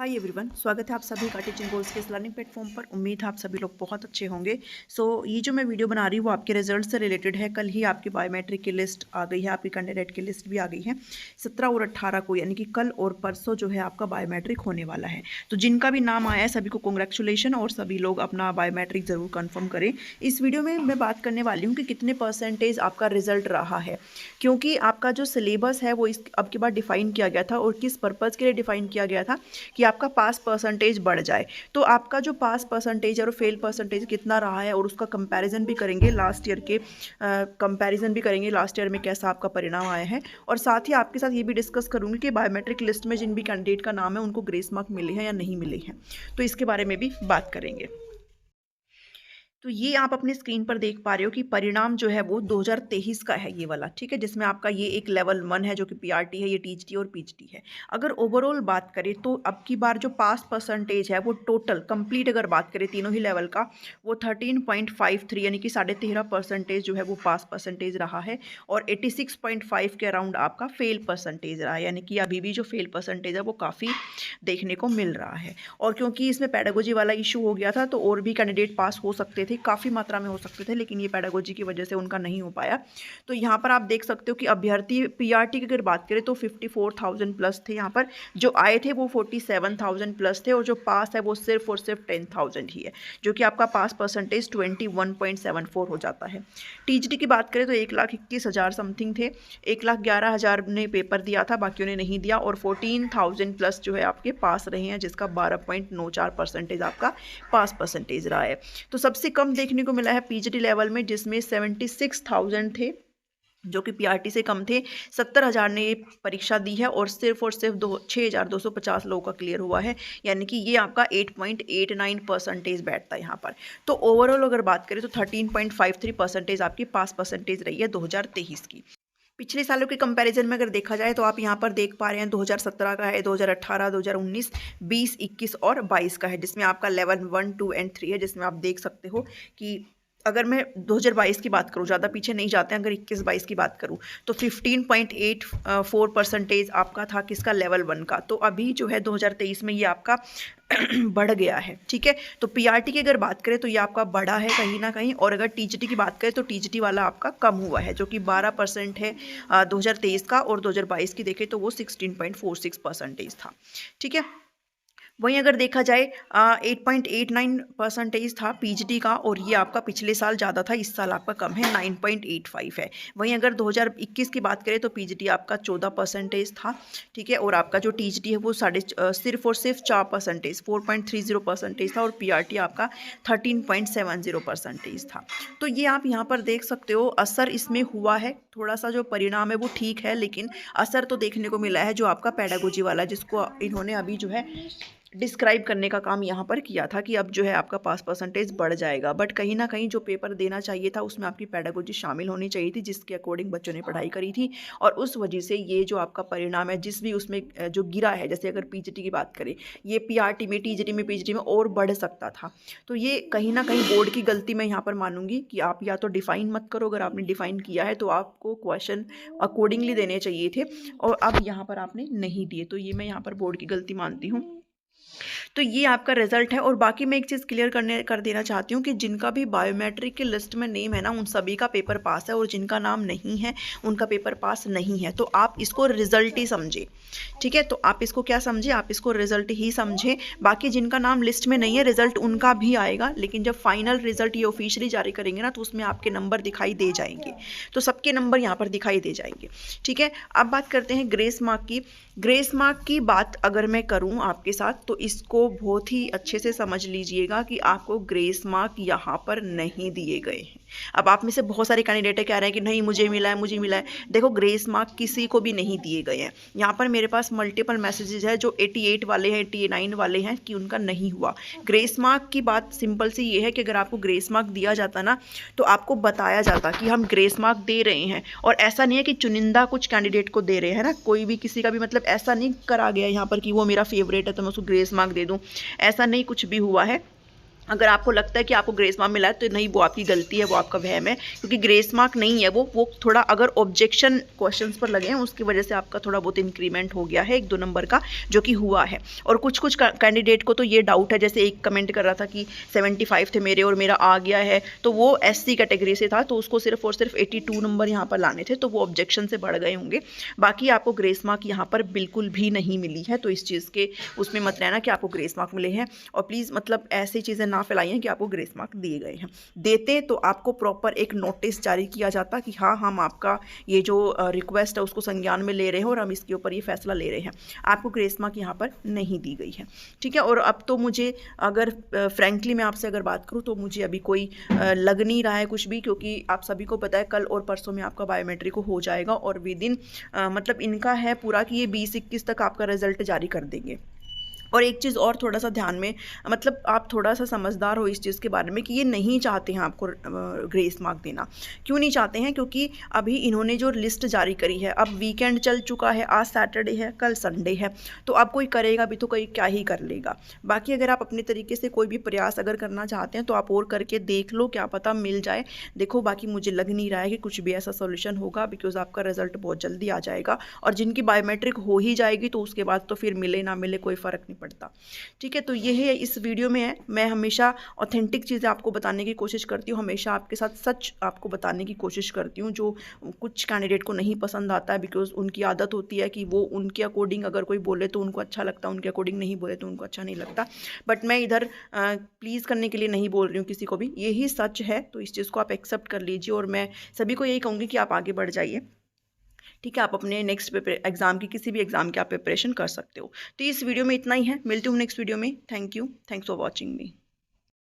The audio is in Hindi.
हाय एवरीवन, स्वागत है आप सभी का टीचिंग गोल्स के इस लर्निंग प्लेटफॉर्म पर। उम्मीद है आप सभी लोग बहुत अच्छे होंगे। ये जो मैं वीडियो बना रही हूँ वो आपके रिजल्ट से रिलेटेड है। कल ही आपकी बायोमेट्रिक की लिस्ट आ गई है, आपकी कैंडिडेट की लिस्ट भी आ गई है 17 और 18 को, यानी कि कल और परसों जो है आपका बायोमेट्रिक होने वाला है। तो जिनका भी नाम आया है सभी को कॉन्ग्रेचुलेशन, और सभी लोग अपना बायोमेट्रिक ज़रूर कन्फर्म करें। इस वीडियो में मैं बात करने वाली हूँ कि कितने परसेंटेज आपका रिजल्ट रहा है, क्योंकि आपका जो सिलेबस है वो इस अब की बार डिफ़ाइन किया गया था और किस पर्पज़ के लिए डिफ़ाइन किया गया था कि आपका पास परसेंटेज बढ़ जाए। तो आपका जो पास परसेंटेज और फेल परसेंटेज कितना रहा है और उसका कंपैरिजन भी करेंगे लास्ट ईयर के, कंपैरिजन भी करेंगे लास्ट ईयर में कैसा आपका परिणाम आया है। और साथ ही आपके साथ ये भी डिस्कस करूंगी कि बायोमेट्रिक लिस्ट में जिन भी कैंडिडेट का नाम है उनको ग्रेस मार्क मिले हैं या नहीं मिले हैं, तो इसके बारे में भी बात करेंगे। तो ये आप अपनी स्क्रीन पर देख पा रहे हो कि परिणाम जो है वो 2023 का है, ये वाला, ठीक है, जिसमें आपका ये एक लेवल 1 है जो कि पीआरटी है, ये टीएचटी और पीएचडी है। अगर ओवरऑल बात करें तो अब की बार जो पास परसेंटेज है वो टोटल कंप्लीट अगर बात करें तीनों ही लेवल का, वो 13.53 यानी कि 13.5% जो है वो पास परसेंटेज रहा है, और 86.5 के अराउंड आपका फेल परसेंटेज रहा है, यानी कि अभी भी जो फेल परसेंटेज है वो काफ़ी देखने को मिल रहा है। और क्योंकि इसमें पेडागोजी वाला इशू हो गया था तो और भी कैंडिडेट पास हो सकते थे, काफ़ी मात्रा में हो सकते थे, लेकिन ये पेडागोजी की वजह से उनका नहीं हो पाया। तो यहाँ पर आप देख सकते हो कि अभ्यर्थी पीआरटी की अगर बात करें तो 54,000 प्लस थे, यहाँ पर जो आए थे वो 47,000 प्लस थे, और जो पास है वो सिर्फ और सिर्फ 10,000 ही है, जो कि आपका पास परसेंटेज 21.74 हो जाता है। टीजीटी की बात करें तो 1,21,000 समथिंग थे, 1,11,000 ने पेपर दिया था, बाकियों ने नहीं दिया, और 14,000 प्लस जो है आपके पास रहे हैं, जिसका 12.94% आपका पास परसेंटेज रहा है। तो सबसे कम देखने को मिला है पीजीटी लेवल में, जिसमें 76,000 थे जो कि पीआरटी से कम थे। 70,000 ने ये परीक्षा दी है और सिर्फ 6,250 लोगों का क्लियर हुआ है, यानी कि ये आपका 8.89% बैठता है यहाँ पर। तो ओवरऑल अगर बात करें तो 13.53% आपकी पास परसेंटेज रही है 2023 की। पिछले सालों के कंपैरिजन में अगर देखा जाए तो आप यहाँ पर देख पा रहे हैं 2017 का है, 2018, 2019, 20, 21 और 22 का है, जिसमें आपका लेवल 1, 2 एंड 3 है, जिसमें आप देख सकते हो कि अगर मैं 2022 की बात करूँ, ज़्यादा पीछे नहीं जाते हैं, अगर 21-22 की बात करूँ तो 15.84% आपका था किसका, लेवल 1 का। तो अभी जो है 2023 में ये आपका बढ़ गया है, ठीक है। तो पीआरटी की अगर बात करें तो ये आपका बढ़ा है कहीं ना कहीं, और अगर टीजीटी की बात करें तो टीजीटी वाला आपका कम हुआ है, जो कि 12% है 2023 का, और 2022 की देखें तो वो 16.46% था, ठीक है। वहीं अगर देखा जाए 8.89% था पीजीटी का, और ये आपका पिछले साल ज़्यादा था, इस साल आपका कम है, 9.85 है। वहीं अगर 2021 की बात करें तो पीजीटी आपका 14% था, ठीक है, और आपका जो टीजीटी है वो सिर्फ और सिर्फ 4%, 4.30% था, और पीआरटी आपका 13.70% था। तो ये आप यहाँ पर देख सकते हो, असर इसमें हुआ है, थोड़ा सा जो परिणाम है वो ठीक है, लेकिन असर तो देखने को मिला है जो आपका पेडागोजी वाला, जिसको इन्होंने अभी जो है डिस्क्राइब करने का काम यहाँ पर किया था कि अब जो है आपका पास परसेंटेज बढ़ जाएगा। बट कहीं ना कहीं जो पेपर देना चाहिए था उसमें आपकी पेडागोजी शामिल होनी चाहिए थी, जिसके अकॉर्डिंग बच्चों ने पढ़ाई करी थी, और उस वजह से ये जो आपका परिणाम है जिस भी उसमें जो गिरा है, जैसे अगर पीजीटी की बात करें, ये पीआरटी में, टीजीटी में, पीजीटी में और बढ़ सकता था। तो ये कहीं ना कहीं बोर्ड की गलती मैं यहाँ पर मानूंगी कि आप या तो डिफाइन मत करो, अगर आपने डिफाइन किया है तो आपको क्वेश्चन अकॉर्डिंगली देने चाहिए थे, और अब यहाँ पर आपने नहीं दिए, तो ये मैं यहाँ पर बोर्ड की गलती मानती हूँ। तो ये आपका रिजल्ट है। और बाकी मैं एक चीज़ क्लियर कर देना चाहती हूँ कि जिनका भी बायोमेट्रिक की लिस्ट में नेम है ना, उन सभी का पेपर पास है, और जिनका नाम नहीं है उनका पेपर पास नहीं है। तो आप इसको रिजल्ट ही समझे, ठीक है। तो आप इसको क्या समझे, आप इसको रिजल्ट ही समझे। बाकी जिनका नाम लिस्ट में नहीं है, रिजल्ट उनका भी आएगा, लेकिन जब फाइनल रिजल्ट ये ऑफिशियली जारी करेंगे ना, तो उसमें आपके नंबर दिखाई दे जाएंगे, तो सबके नंबर यहाँ पर दिखाई दे जाएंगे, ठीक है। अब बात करते हैं ग्रेस मार्क की। ग्रेस मार्क की बात अगर मैं करूँ आपके साथ, तो इसको बहुत ही अच्छे से समझ लीजिएगा कि आपको ग्रेस मार्क यहाँ पर नहीं दिए गए हैं। अब आप में से बहुत सारे कैंडिडेट कह रहे हैं कि नहीं मुझे मिला है, मुझे मिला है। देखो, ग्रेस मार्क किसी को भी नहीं दिए गए हैं। यहाँ पर मेरे पास मल्टीपल मैसेजेस है जो 88 वाले हैं, 89 वाले हैं कि उनका नहीं हुआ। ग्रेस मार्क की बात सिंपल सी ये है कि अगर आपको ग्रेस मार्क दिया जाता ना, तो आपको बताया जाता कि हम ग्रेस मार्क दे रहे हैं, और ऐसा नहीं है कि चुनिंदा कुछ कैंडिडेट को दे रहे हैं ना, कोई भी किसी का भी मतलब ऐसा नहीं करा गया यहाँ पर कि वो मेरा फेवरेट है तो मैं उसको ग्रेस मार्क दे दूँ, ऐसा नहीं कुछ भी हुआ है। अगर आपको लगता है कि आपको ग्रेस मार्क मिला है तो नहीं, वो आपकी गलती है, वो आपका वहम है, क्योंकि ग्रेस मार्क नहीं है वो थोड़ा अगर ऑब्जेक्शन क्वेश्चंस पर लगे हैं उसकी वजह से आपका थोड़ा बहुत इंक्रीमेंट हो गया है 1-2 नंबर का, जो कि हुआ है। और कुछ कुछ कैंडिडेट को तो ये डाउट है, जैसे एक कमेंट कर रहा था कि 75 थे मेरे और मेरा आ गया है, तो वो SC कैटेगरी से था, तो उसको सिर्फ और सिर्फ 82 नंबर यहाँ पर लाने थे, तो वो ऑब्जेक्शन से बढ़ गए होंगे। बाकी आपको ग्रेस मार्क यहाँ पर बिल्कुल भी नहीं मिली है, तो इस चीज़ के उसमें मत रहना कि आपको ग्रेस मार्क मिले हैं। और प्लीज़ मतलब ऐसी चीज़ें ना फैलाइए कि आपको ग्रेस मार्क दिए गए हैं। देते तो आपको प्रॉपर एक नोटिस जारी किया जाता कि हाँ, हम आपका ये जो रिक्वेस्ट है उसको संज्ञान में ले रहे हैं और हम इसके ऊपर ये फैसला ले रहे हैं। आपको ग्रेस मार्क यहाँ पर नहीं दी गई है, ठीक है। और अब तो मुझे अगर फ्रैंकली मैं आपसे अगर बात करूँ तो मुझे अभी कोई लग नहीं रहा है कुछ भी, क्योंकि आप सभी को पता है कल और परसों में आपका बायोमेट्रिक हो जाएगा और विद इन मतलब इनका है पूरा कि ये 20-21 तक आपका रिजल्ट जारी कर देंगे। और एक चीज़ और थोड़ा सा ध्यान में, मतलब आप थोड़ा सा समझदार हो इस चीज़ के बारे में कि ये नहीं चाहते हैं आपको ग्रेस मार्क देना। क्यों नहीं चाहते हैं? क्योंकि अभी इन्होंने जो लिस्ट जारी करी है, अब वीकेंड चल चुका है, आज सैटरडे है, कल संडे है, तो अब कोई करेगा भी तो कोई क्या ही कर लेगा। बाकी अगर आप अपने तरीके से कोई भी प्रयास अगर करना चाहते हैं तो आप और करके देख लो, क्या पता मिल जाए। देखो बाकी मुझे लग नहीं रहा है कि कुछ भी ऐसा सोल्यूशन होगा, बिकॉज आपका रिजल्ट बहुत जल्दी आ जाएगा और जिनकी बायोमेट्रिक हो ही जाएगी तो उसके बाद तो फिर मिले ना मिले कोई फ़र्क नहीं पड़ता, ठीक है। तो ये है इस वीडियो में है, मैं हमेशा ऑथेंटिक चीज़ें आपको बताने की कोशिश करती हूँ, हमेशा आपके साथ सच आपको बताने की कोशिश करती हूँ, जो कुछ कैंडिडेट को नहीं पसंद आता है, बिकॉज उनकी आदत होती है कि वो उनके अकॉर्डिंग अगर कोई बोले तो उनको अच्छा लगता है, उनके अकॉर्डिंग नहीं बोले तो उनको अच्छा नहीं लगता। बट मैं इधर प्लीज़ करने के लिए नहीं बोल रही हूँ किसी को भी, यही सच है, तो इस चीज़ को आप एक्सेप्ट कर लीजिए। और मैं सभी को यही कहूँगी कि आप आगे बढ़ जाइए, ठीक है। आप अपने नेक्स्ट एग्जाम की, किसी भी एग्जाम की आप प्रिपरेशन कर सकते हो। तो इस वीडियो में इतना ही है, मिलती हूँ नेक्स्ट वीडियो में। Thank you, thanks for watching me.